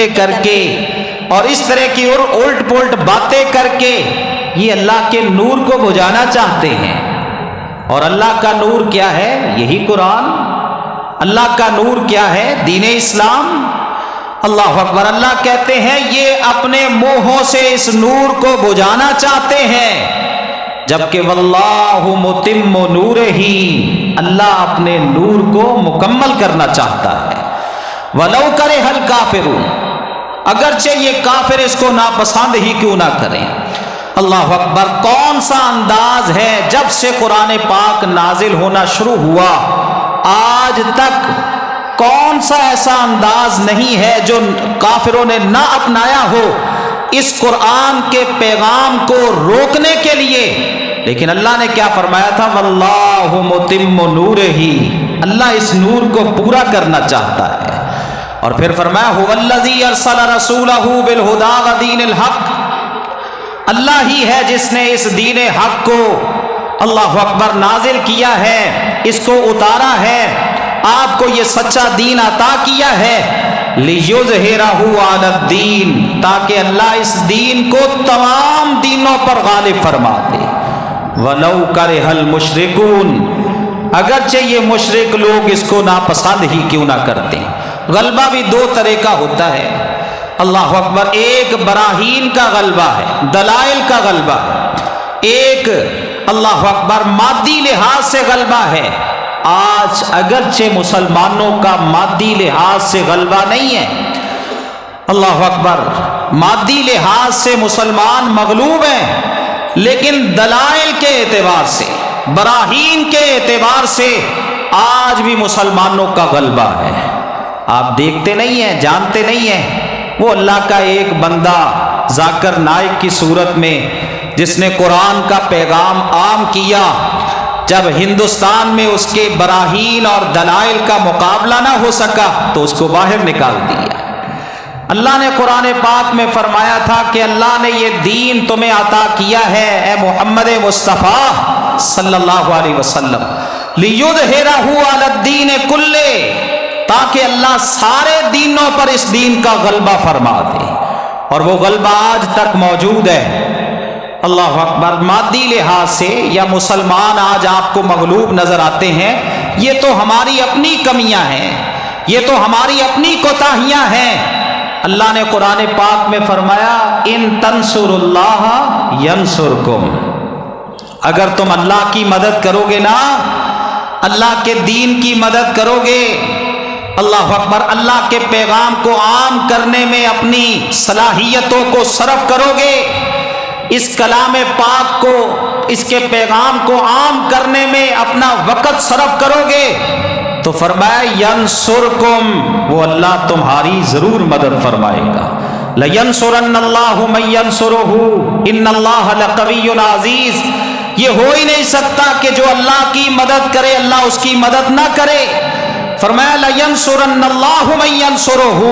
کر کے اور اس طرح کی الٹ پلٹ باتیں کر کے یہ اللہ کے نور کو بجھانا چاہتے ہیں۔ اور اللہ کا نور کیا ہے؟ یہی قرآن۔ اللہ کا نور کیا ہے؟ دین اسلام۔ اللہ اکبر۔ اللہ کہتے ہیں یہ اپنے منہوں سے اس نور کو بجھانا چاہتے ہیں، جبکہ واللہ متم نورہ، اللہ اپنے نور کو مکمل کرنا چاہتا ہے۔ وَلَوْ كَرِهَ الْكَافِرُونَ، اگرچہ یہ کافر اس کو ناپسند ہی کیوں نہ کریں۔ اللہ اکبر۔ کون سا انداز ہے جب سے قرآن پاک نازل ہونا شروع ہوا آج تک کون سا ایسا انداز نہیں ہے جو کافروں نے نہ اپنایا ہو اس قرآن کے پیغام کو روکنے کے لیے۔ لیکن اللہ نے کیا فرمایا تھا؟ واللہ متم نورہ، اللہ اس نور کو پورا کرنا چاہتا ہے۔ اور پھر فرمایا هو الذی ارسل رسولہ بالہدی ودین الحق، اللہ ہی ہے جس نے اس دین حق کو اللہ اکبر نازل کیا ہے، اس کو اتارا ہے، آپ کو یہ سچا دین عطا کیا ہے، لیظہرہ علی الدین، تاکہ اللہ اس دین کو تمام دینوں پر غالب فرما دے۔ وَلَوْ كَرِهَ الْمُشْرِكُونَ، اگرچہ یہ مشرک لوگ اس کو ناپسند ہی کیوں نہ کرتے۔ غلبہ بھی دو طرح کا ہوتا ہے، اللہ اکبر۔ ایک براہین کا غلبہ ہے، دلائل کا غلبہ ہے، ایک اللہ اکبر مادی لحاظ سے غلبہ ہے۔ آج اگرچہ مسلمانوں کا مادی لحاظ سے غلبہ نہیں ہے، اللہ اکبر، مادی لحاظ سے مسلمان مغلوب ہیں، لیکن دلائل کے اعتبار سے، براہین کے اعتبار سے آج بھی مسلمانوں کا غلبہ ہے۔ آپ دیکھتے نہیں ہیں، جانتے نہیں ہیں، وہ اللہ کا ایک بندہ ذاکر نائک کی صورت میں جس نے قرآن کا پیغام عام کیا، جب ہندوستان میں اس کے براہین اور دلائل کا مقابلہ نہ ہو سکا تو اس کو باہر نکال دیا۔ اللہ نے قرآن پاک میں فرمایا تھا کہ اللہ نے یہ دین تمہیں عطا کیا ہے اے محمد مصطفیٰ صلی اللہ علیہ وسلم، لیظہرہ علی الدین کلہ، تاکہ اللہ سارے دینوں پر اس دین کا غلبہ فرما دے۔ اور وہ غلبہ آج تک موجود ہے، اللہ اکبر۔ مادی لحاظ سے یا مسلمان آج آپ کو مغلوب نظر آتے ہیں، یہ تو ہماری اپنی کمیاں ہیں، یہ تو ہماری اپنی کوتاہیاں ہیں۔ اللہ نے قرآن پاک میں فرمایا ان تنصر اللہ ینصرکم، اگر تم اللہ کی مدد کرو گے نا، اللہ کے دین کی مدد کرو گے، اللہ اکبر، اللہ کے پیغام کو عام کرنے میں اپنی صلاحیتوں کو صرف کرو گے، اس کلام پاک کو، اس کے پیغام کو عام کرنے میں اپنا وقت صرف کرو گے تو فرمایا ینصرکم، وہ اللہ تمہاری ضرور مدد فرمائے گا۔ لینصرن اللہ من ینصرہ ان اللہ لقوی عزیز، یہ ہو ہی نہیں سکتا کہ جو اللہ کی مدد کرے اللہ اس کی مدد نہ کرے۔ فرمایا لینصرن اللہ من ینصرہ،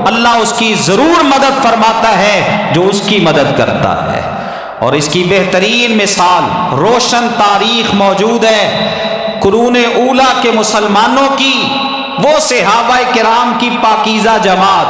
اللہ اس کی ضرور مدد فرماتا ہے جو اس کی مدد کرتا ہے۔ اور اس کی بہترین مثال، روشن تاریخ موجود ہے قرون اولا کے مسلمانوں کی، وہ صحابہ کرام کی پاکیزہ جماعت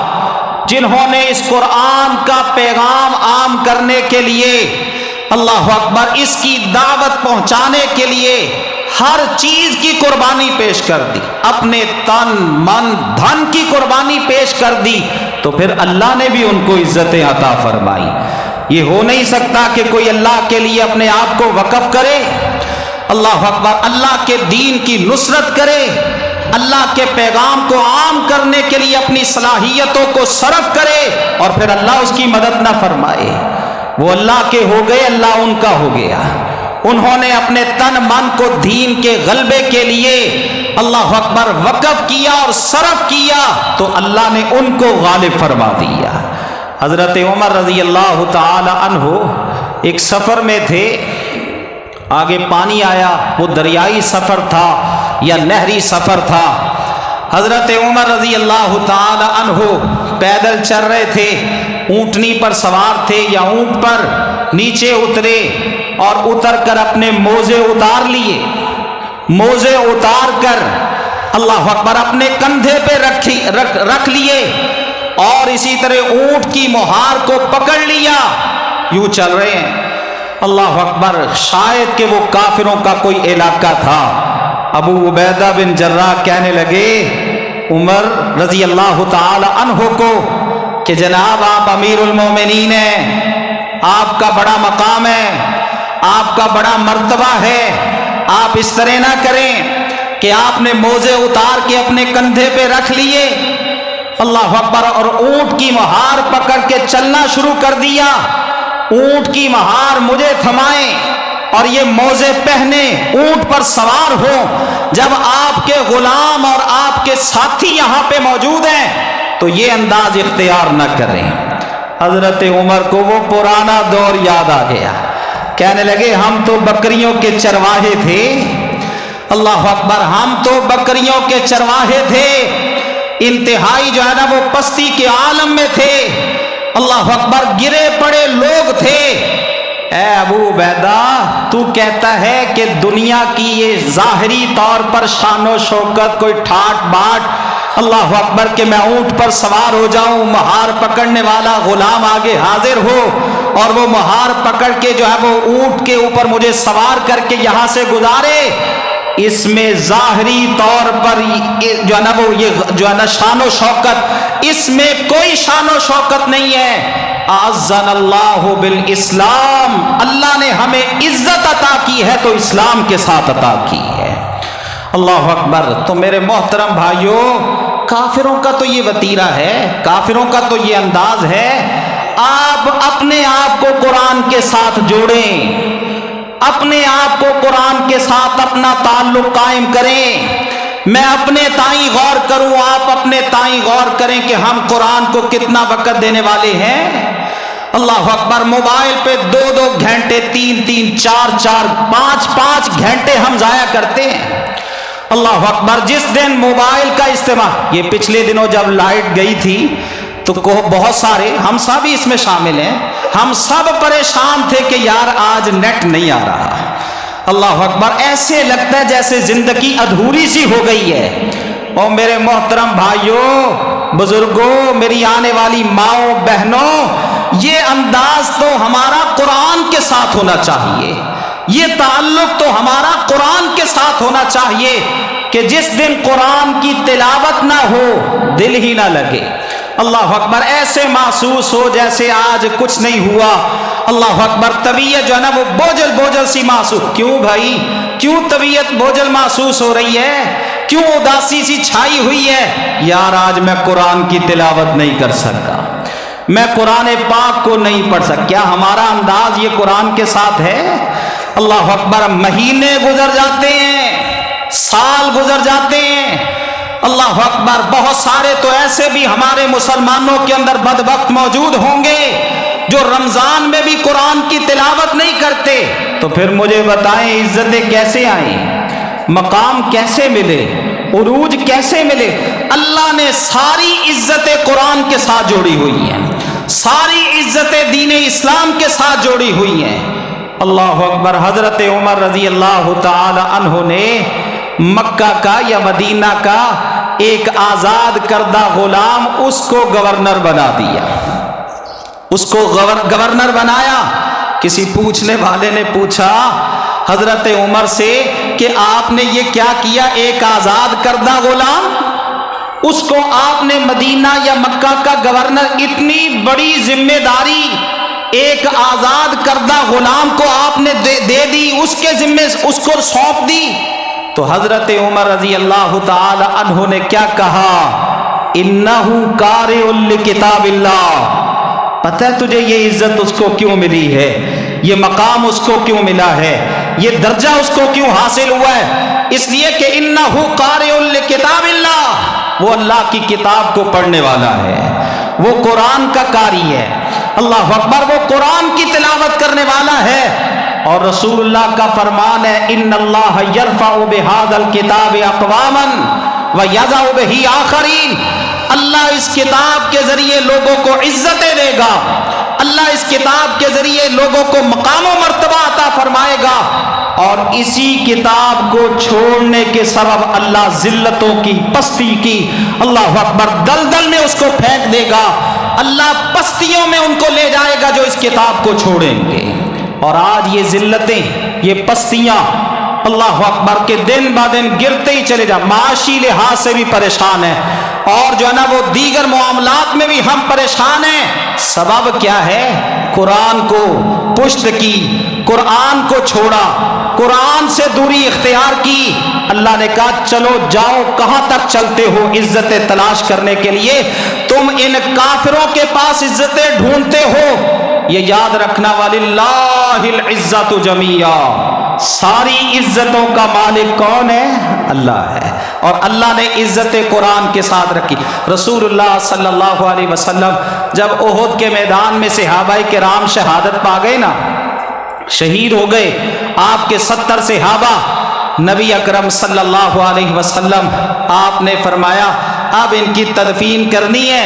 جنہوں نے اس قرآن کا پیغام عام کرنے کے لیے، اللہ اکبر، اس کی دعوت پہنچانے کے لیے ہر چیز کی قربانی پیش کر دی، اپنے تن من دھن کی قربانی پیش کر دی، تو پھر اللہ نے بھی ان کو عزتیں عطا فرمائی۔ یہ ہو نہیں سکتا کہ کوئی اللہ کے لیے اپنے آپ کو وقف کرے، اللہ اکبر، اللہ کے دین کی نصرت کرے، اللہ کے پیغام کو عام کرنے کے لیے اپنی صلاحیتوں کو صرف کرے اور پھر اللہ اس کی مدد نہ فرمائے۔ وہ اللہ کے ہو گئے، اللہ ان کا ہو گیا۔ انہوں نے اپنے تن من کو دین کے غلبے کے لیے اللہ اکبر وقف کیا اور صرف کیا تو اللہ نے ان کو غالب فرما دیا۔ حضرت عمر رضی اللہ تعالی عنہ ایک سفر میں تھے، آگے پانی آیا، وہ دریائی سفر تھا یا نہری سفر تھا۔ حضرت عمر رضی اللہ تعالی عنہ پیدل چل رہے تھے، اونٹنی پر سوار تھے یا اونٹ پر، نیچے اترے اور اتر کر اپنے موزے اتار لیے، موزے اتار کر اللہ اکبر اپنے کندھے پہ رکھ لیے اور اسی طرح اونٹ کی مہار کو پکڑ لیا، یوں چل رہے ہیں۔ اللہ اکبر، شاید کہ وہ کافروں کا کوئی علاقہ تھا۔ ابو عبیدہ بن جراح کہنے لگے عمر رضی اللہ تعالی عنہ کو کہ جناب آپ امیر المومنین ہیں، آپ کا بڑا مقام ہے، آپ کا بڑا مرتبہ ہے، آپ اس طرح نہ کریں کہ آپ نے موزے اتار کے اپنے کندھے پہ رکھ لیے، اللہ اکبر، اور اونٹ کی مہار پکڑ کے چلنا شروع کر دیا۔ اونٹ کی مہار مجھے تھمائیں اور یہ موزے پہنے اونٹ پر سوار ہوں، جب آپ کے غلام اور آپ کے ساتھی یہاں پہ موجود ہیں تو یہ انداز اختیار نہ کریں۔ حضرت عمر کو وہ پرانا دور یاد آ گیا، کہنے لگے ہم تو بکریوں کے چرواہے تھے، اللہ اکبر، ہم تو بکریوں کے چرواہے تھے، انتہائی جو ہے نا وہ پستی کے عالم میں تھے، اللہ اکبر، گرے پڑے لوگ تھے۔ اے ابو عبیدہ، تو کہتا ہے کہ دنیا کی یہ ظاہری طور پر شان و شوکت، کوئی ٹھاٹ باٹ، اللہ اکبر، کہ میں اونٹ پر سوار ہو جاؤں، مہار پکڑنے والا غلام آگے حاضر ہو اور وہ مہار پکڑ کے جو ہے وہ اونٹ کے اوپر مجھے سوار کر کے یہاں سے گزارے، اس میں ظاہری طور پر جو ہے نا وہ یہ جو ہے نا شان و شوکت، اس میں کوئی شان و شوکت نہیں ہے۔ اعزنا اللہ بالاسلام، اللہ نے ہمیں عزت عطا کی ہے تو اسلام کے ساتھ عطا کی ہے، اللہ اکبر۔ تو میرے محترم بھائیوں، کافروں کا تو یہ وتیرہ ہے، کافروں کا تو یہ انداز ہے۔ آپ اپنے آپ کو قرآن کے ساتھ جوڑیں، اپنے آپ کو قرآن کے ساتھ اپنا تعلق قائم کریں۔ میں اپنے تائیں غور کروں، آپ اپنے تائیں غور کریں کہ ہم قرآن کو کتنا وقت دینے والے ہیں۔ اللہ اکبر، موبائل پہ 2 گھنٹے، 3 4 5 گھنٹے ہم ضائع کرتے ہیں، اللہ اکبر۔ جس دن موبائل کا استعمال، یہ پچھلے دنوں جب لائٹ گئی تھی تو بہت سارے، ہم سب اس میں شامل ہیں، ہم سب پریشان تھے کہ یار آج نیٹ نہیں آ رہا، اللہ اکبر، ایسے لگتا ہے جیسے زندگی ادھوری سی ہو گئی ہے۔ اور میرے محترم بھائیوں، بزرگوں، میری آنے والی ماؤں، بہنوں، یہ انداز تو ہمارا قرآن کے ساتھ ہونا چاہیے، یہ تعلق تو ہمارا قرآن کے ساتھ ہونا چاہیے کہ جس دن قرآن کی تلاوت نہ ہو دل ہی نہ لگے، اللہ اکبر، ایسے محسوس ہو جیسے آج کچھ نہیں ہوا، اللہ اکبر، طبیعت جو ہے نا وہ بوجھل سی محسوس۔ کیوں بھائی، کیوں طبیعت بوجھل محسوس ہو رہی ہے، کیوں اداسی سی چھائی ہوئی ہے؟ یار آج میں قرآن کی تلاوت نہیں کر سکا، میں قرآن پاک کو نہیں پڑھ سکا۔ کیا ہمارا انداز یہ قرآن کے ساتھ ہے؟ اللہ اکبر، مہینے گزر جاتے ہیں، سال گزر جاتے ہیں، اللہ اکبر، بہت سارے تو ایسے بھی ہمارے مسلمانوں کے اندر بدبخت موجود ہوں گے جو رمضان میں بھی قرآن کی تلاوت نہیں کرتے۔ تو پھر مجھے بتائیں عزتیں کیسے آئیں، مقام کیسے ملے، عروج کیسے ملے؟ اللہ نے ساری عزتیں قرآن کے ساتھ جوڑی ہوئی ہیں، ساری عزتیں دین اسلام کے ساتھ جوڑی ہوئی ہیں، اللہ اکبر۔ حضرت عمر رضی اللہ تعالی عنہ نے مکہ کا یا مدینہ کا ایک آزاد کردہ غلام، اس کو گورنر بنا دیا، اس کو گورنر بنایا۔ کسی پوچھنے والے نے پوچھا حضرت عمر سے کہ آپ نے یہ کیا کیا، ایک آزاد کردہ غلام، اس کو آپ نے مدینہ یا مکہ کا گورنر، اتنی بڑی ذمہ داری ایک آزاد کردہ غلام کو آپ نے دے دی، اس کے ذمے اس کو سونپ دی۔ تو حضرت عمر رضی اللہ تعالی عنہ نے کیا کہا؟ انہ قارئ لکتاب اللہ۔ پتہ ہے تجھے یہ عزت اس کو کیوں ملی ہے، یہ مقام اس کو کیوں ملا ہے، یہ درجہ اس کو کیوں حاصل ہوا ہے؟ اس لیے کہ انہ قارئ لکتاب اللہ، وہ اللہ کی کتاب کو پڑھنے والا ہے، وہ قرآن کا قاری ہے، اللہ اکبر، وہ قرآن کی تلاوت کرنے والا ہے۔ اور رسول اللہ کا فرمان ہے ان اللہ یرفع بہذا الکتاب اقواما ویضع بہ آخرین، اللہ اس کتاب کے ذریعے لوگوں کو عزتیں دے گا، اللہ اس کتاب کے ذریعے لوگوں کو مقام و مرتبہ عطا فرمائے گا، اور اسی کتاب کو چھوڑنے کے سبب اللہ ذلتوں کی، پستی کی، اللہ اکبر، دلدل میں اس کو پھینک دے گا، اللہ پستیوں میں ان کو لے جائے گا جو اس کتاب کو چھوڑیں گے۔ اور آج یہ ذلتیں، یہ پستیاں اللہ اکبر کے دن با دن گرتے ہی چلے جا، معاشی لحاظ سے بھی پریشان ہیں، اور جو ہے نا وہ دیگر معاملات میں بھی ہم پریشان ہیں۔ سبب کیا ہے؟ قرآن کو پشت کی، قرآن کو چھوڑا، قرآن سے دوری اختیار کی۔ اللہ نے کہا چلو جاؤ، کہاں تک چلتے ہو عزتیں تلاش کرنے کے لیے؟ تم ان کافروں کے پاس عزتیں ڈھونڈتے ہو، یہ یاد رکھنا، وَلِلَّهِ الْعِزَّةُ جَمِيعًا، ساری عزتوں کا مالک کون ہے؟ اللہ ہے۔ اور اللہ نے عزت قرآن کے ساتھ رکھی۔ رسول اللہ صلی اللہ علیہ وسلم جب احد کے میدان میں صحابہ کرام شہادت پا گئے نا، شہید ہو گئے، آپ کے 70 صحابہ، نبی اکرم صلی اللہ علیہ وسلم آپ نے فرمایا اب ان کی تدفین کرنی ہے۔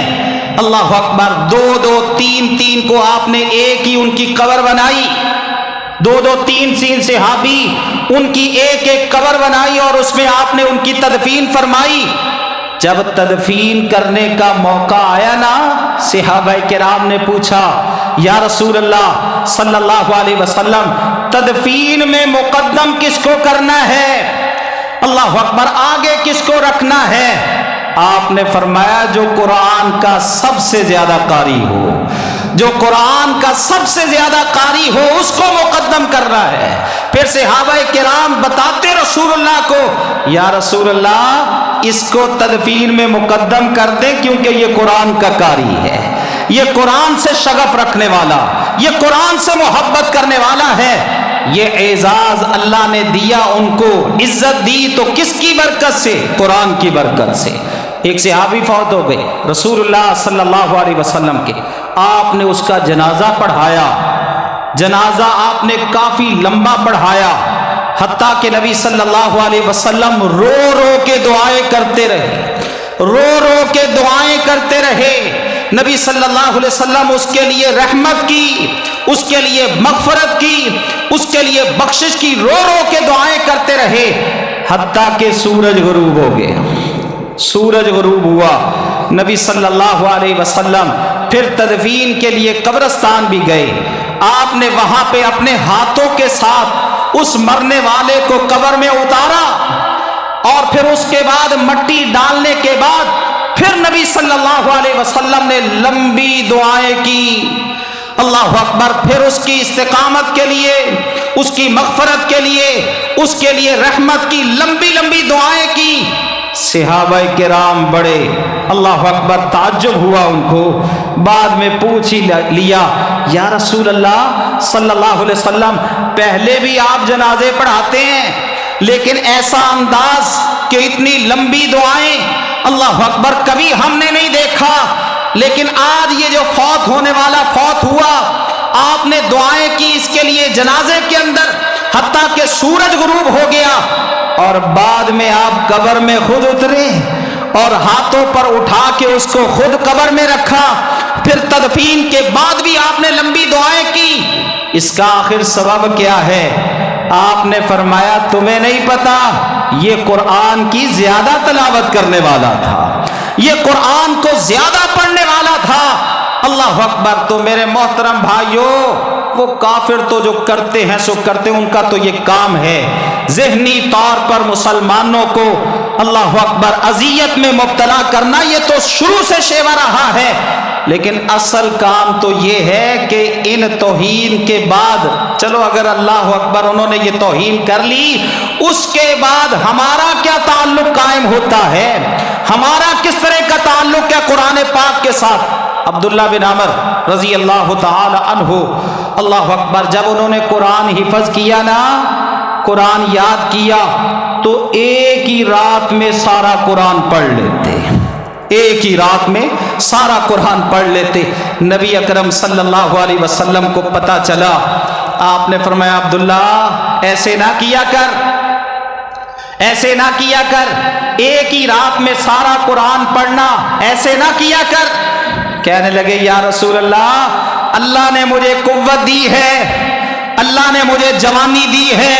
اللہ اکبر، 2 3 کو آپ نے ایک ہی ان کی قبر بنائی، 2 3 صحابی ان کی ایک قبر بنائی، اور اس میں آپ نے ان کی تدفین فرمائی۔ جب تدفین کرنے کا موقع آیا نا، صحابہ کرام نے پوچھا یا رسول اللہ صلی اللہ علیہ وسلم، تدفین میں مقدم کس کو کرنا ہے؟ اللہ اکبر، آگے کس کو رکھنا ہے؟ آپ نے فرمایا جو قرآن کا سب سے زیادہ قاری ہو، جو قرآن کا سب سے زیادہ قاری ہو اس کو مقدم کرنا ہے۔ پھر صحابہ کرام بتاتے رسول اللہ کو، یا رسول اللہ اس کو تدفین میں مقدم کر دیں کیونکہ یہ قرآن کا قاری ہے، یہ قرآن سے شغف رکھنے والا، یہ قرآن سے محبت کرنے والا ہے۔ یہ اعزاز اللہ نے دیا ان کو، عزت دی تو کس کی برکت سے؟ قرآن کی برکت سے۔ ایک صحابی فوت ہو گئے رسول اللہ صلی اللہ علیہ وسلم کے، آپ نے اس کا جنازہ پڑھایا، جنازہ آپ نے کافی لمبا پڑھایا، حتیٰ کہ نبی صلی اللہ علیہ وسلم رو رو کے دعائیں کرتے رہے، رو رو کے دعائیں کرتے رہے۔ نبی صلی اللہ علیہ وسلم اس کے لیے رحمت کی، اس کے لیے مغفرت کی، اس کے لیے بخشش کی، رو رو کے دعائیں کرتے رہے، حتیٰ کہ سورج غروب ہو گیا۔ سورج غروب ہوا، نبی صلی اللہ علیہ وسلم پھر تدفین کے لیے قبرستان بھی گئے۔ آپ نے وہاں پہ اپنے ہاتھوں کے ساتھ اس مرنے والے کو قبر میں اتارا، اور پھر اس کے بعد مٹی ڈالنے کے بعد پھر نبی صلی اللہ علیہ وسلم نے لمبی دعائیں کی، اللہ اکبر، پھر اس کی استقامت کے لیے، اس کی مغفرت کے لیے، اس کے لیے رحمت کی لمبی لمبی دعائیں کی۔ صحابہ کرام بڑے اللہ اکبر تعجب ہوا ان کو، بعد میں پوچھ ہی لیا یا رسول اللہ صلی اللہ علیہ وسلم پہلے بھی آپ جنازے پڑھاتے ہیں لیکن ایسا انداز کہ اتنی لمبی دعائیں اللہ اکبر کبھی ہم نے نہیں دیکھا، لیکن آج یہ جو فوت ہونے والا فوت ہوا، آپ نے دعائیں کی اس کے لیے جنازے کے اندر، حتیٰ کہ سورج غروب ہو گیا، اور بعد میں آپ قبر میں خود اترے اور ہاتھوں پر اٹھا کے اس کو خود قبر میں رکھا، پھر تدفین کے بعد بھی آپ نے لمبی دعائیں کی۔ اس کا آخر سبب کیا ہے؟ آپ نے فرمایا تمہیں نہیں پتا، یہ قرآن کی زیادہ تلاوت کرنے والا تھا، یہ قرآن کو زیادہ پڑھنے والا تھا۔ اللہ اکبر۔ تو میرے محترم بھائیوں، وہ کافر تو جو کرتے ہیں سو کرتے ہیں، ان کا تو یہ کام ہے ذہنی طور پر مسلمانوں کو اللہ اکبر اذیت میں مبتلا کرنا، یہ تو شروع سے شیوا رہا ہے، لیکن اصل کام تو یہ ہے کہ ان توہین کے بعد، چلو اگر اللہ اکبر انہوں نے یہ توہین کر لی، اس کے بعد ہمارا کیا تعلق قائم ہوتا ہے، ہمارا کس طرح کا تعلق ہے قرآن پاک کے ساتھ۔ عبداللہ بن عمر رضی اللہ تعالی عنہ، اللہ اکبر، جب انہوں نے قرآن حفظ کیا نا، قرآن یاد کیا، تو ایک ہی رات میں سارا قرآن پڑھ لیتے، ایک ہی رات میں سارا قرآن پڑھ لیتے۔ نبی اکرم صلی اللہ علیہ وسلم کو پتہ چلا، آپ نے فرمایا عبداللہ ایسے نہ کیا کر، ایسے نہ کیا کر، ایک ہی رات میں سارا قرآن پڑھنا ایسے نہ کیا کر۔ کہنے لگے یا رسول اللہ، اللہ نے مجھے قوت دی ہے، اللہ نے مجھے جوانی دی ہے،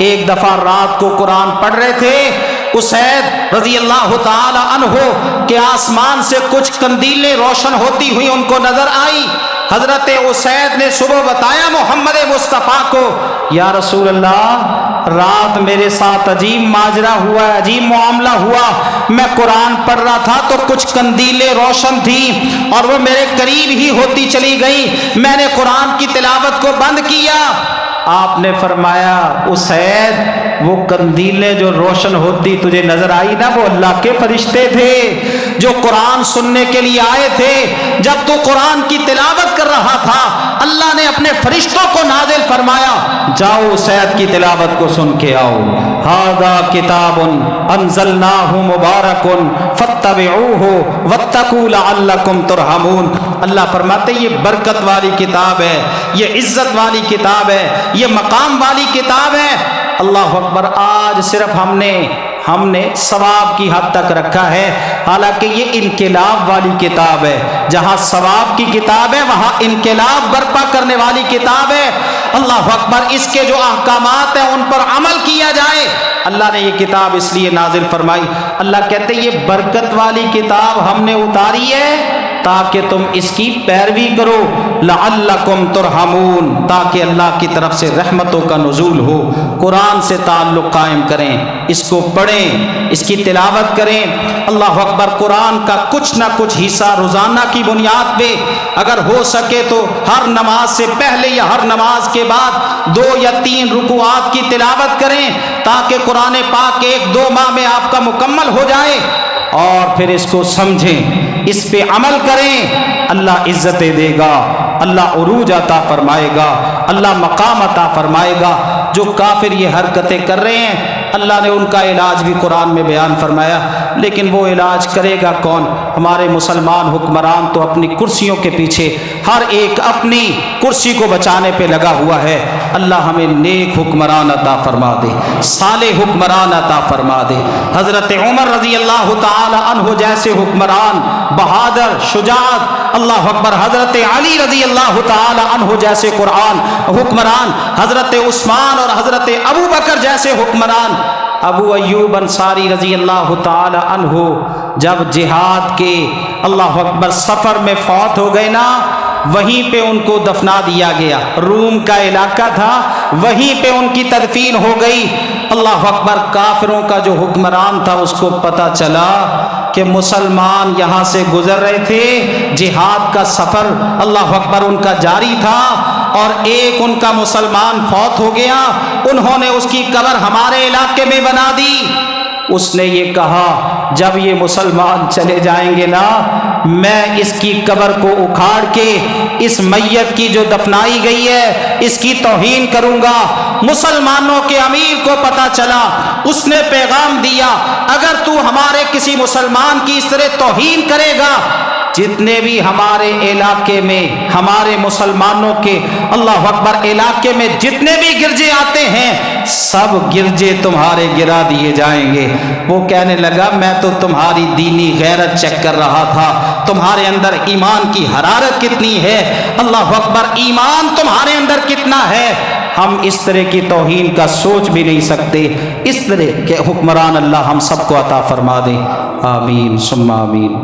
ایک دفعہ رات کو قرآن پڑھ رہے تھے، اسید رضی اللہ تعالی عنہ کہ آسمان سے کچھ قندیلیں روشن ہوتی ہوئی ان کو نظر آئی۔ حضرت اسید نے صبح بتایا محمد مصطفیٰ کو، یا رسول اللہ رات میرے ساتھ عجیب ماجرا ہوا ہے، عجیب معاملہ ہوا، میں قرآن پڑھ رہا تھا تو کچھ قندیلیں روشن تھیں اور وہ میرے قریب ہی ہوتی چلی گئی، میں نے قرآن کی تلاوت کو بند کیا۔ آپ نے فرمایا اسید وہ قندیلیں جو روشن ہوتی تجھے نظر آئی نا، وہ اللہ کے فرشتے تھے جو قرآن سننے کے لیے آئے تھے۔ جب تو قرآن کی تلاوت کر رہا تھا اللہ نے اپنے فرشتوں کو نازل فرمایا، جاؤ اسید کی تلاوت کو سن کے آؤ۔ ھذا کتاب انزلناہ مبارک فاتبعوہ واتقوا لعلکم ترحمون۔ اللہ فرماتے یہ برکت والی کتاب ہے، یہ عزت والی کتاب ہے، یہ مقام والی کتاب ہے۔ اللہ اکبر، آج صرف ہم نے ثواب کی حد تک رکھا ہے، حالانکہ یہ انقلاب والی کتاب ہے۔ جہاں ثواب کی کتاب ہے وہاں انقلاب برپا کرنے والی کتاب ہے۔ اللہ اکبر، اس کے جو احکامات ہیں ان پر عمل کیا جائے۔ اللہ نے یہ کتاب اس لیے نازل فرمائی، اللہ کہتے ہیں یہ برکت والی کتاب ہم نے اتاری ہے تاکہ تم اس کی پیروی کرو، لعلکم ترحمون، تاکہ اللہ کی طرف سے رحمتوں کا نزول ہو۔ قرآن سے تعلق قائم کریں، اس کو پڑھیں، اس کی تلاوت کریں۔ اللہ اکبر، قرآن کا کچھ نہ کچھ حصہ روزانہ کی بنیاد پہ اگر ہو سکے تو ہر نماز سے پہلے یا ہر نماز کے بعد 2 یا 3 رکوعات کی تلاوت کریں تاکہ قرآن پاک 1-2 ماہ میں آپ کا مکمل ہو جائے، اور پھر اس کو سمجھیں، اس پہ عمل کریں۔ اللہ عزتیں دے گا، اللہ عروج عطا فرمائے گا، اللہ مقام عطا فرمائے گا۔ جو کافر یہ حرکتیں کر رہے ہیں اللہ نے ان کا علاج بھی قرآن میں بیان فرمایا، لیکن وہ علاج کرے گا کون؟ ہمارے مسلمان حکمران تو اپنی کرسیوں کے پیچھے ہر ایک اپنی کرسی کو بچانے پہ لگا ہوا ہے۔ اللہ ہمیں نیک حکمران عطا فرما دے، صالح حکمران عطا فرما دے۔ حضرت عمر رضی اللہ تعالی عنہ جیسے حکمران، بہادر، شجاعت، اللہ اکبر، حضرت علی رضی اللہ تعالی عنہ جیسے قرآن حکمران، حضرت عثمان اور حضرت ابو بکر جیسے حکمران۔ ابو ایوب انصاری رضی اللہ تعالی عنہ جب جہاد کے اللہ اکبر سفر میں فوت ہو گئے نا، وہیں پہ ان کو دفنا دیا گیا، روم کا علاقہ تھا، وہیں پہ ان کی تدفین ہو گئی۔ اللہ اکبر، کافروں کا جو حکمران تھا اس کو پتہ چلا کہ مسلمان یہاں سے گزر رہے تھے، جہاد کا سفر اللہ اکبر ان کا جاری تھا، اور ایک ان کا مسلمان فوت ہو گیا، انہوں نے اس کی قبر ہمارے علاقے میں بنا دی۔ اس نے یہ کہا جب یہ مسلمان چلے جائیں گے نا، میں اس کی قبر کو اکھاڑ کے اس میت کی جو دفنائی گئی ہے اس کی توہین کروں گا۔ مسلمانوں کے امیر کو پتہ چلا، اس نے پیغام دیا اگر تو ہمارے کسی مسلمان کی اس طرح توہین کرے گا، جتنے بھی ہمارے علاقے میں ہمارے مسلمانوں کے اللہ اکبر علاقے میں جتنے بھی گرجے آتے ہیں سب گرجے تمہارے گرا دیے جائیں گے۔ وہ کہنے لگا میں تو تمہاری دینی غیرت چیک کر رہا تھا، تمہارے اندر ایمان کی حرارت کتنی ہے، اللہ اکبر ایمان تمہارے اندر کتنا ہے۔ ہم اس طرح کی توہین کا سوچ بھی نہیں سکتے۔ اس طرح کے حکمران اللہ ہم سب کو عطا فرما دے، آمین ثم آمین۔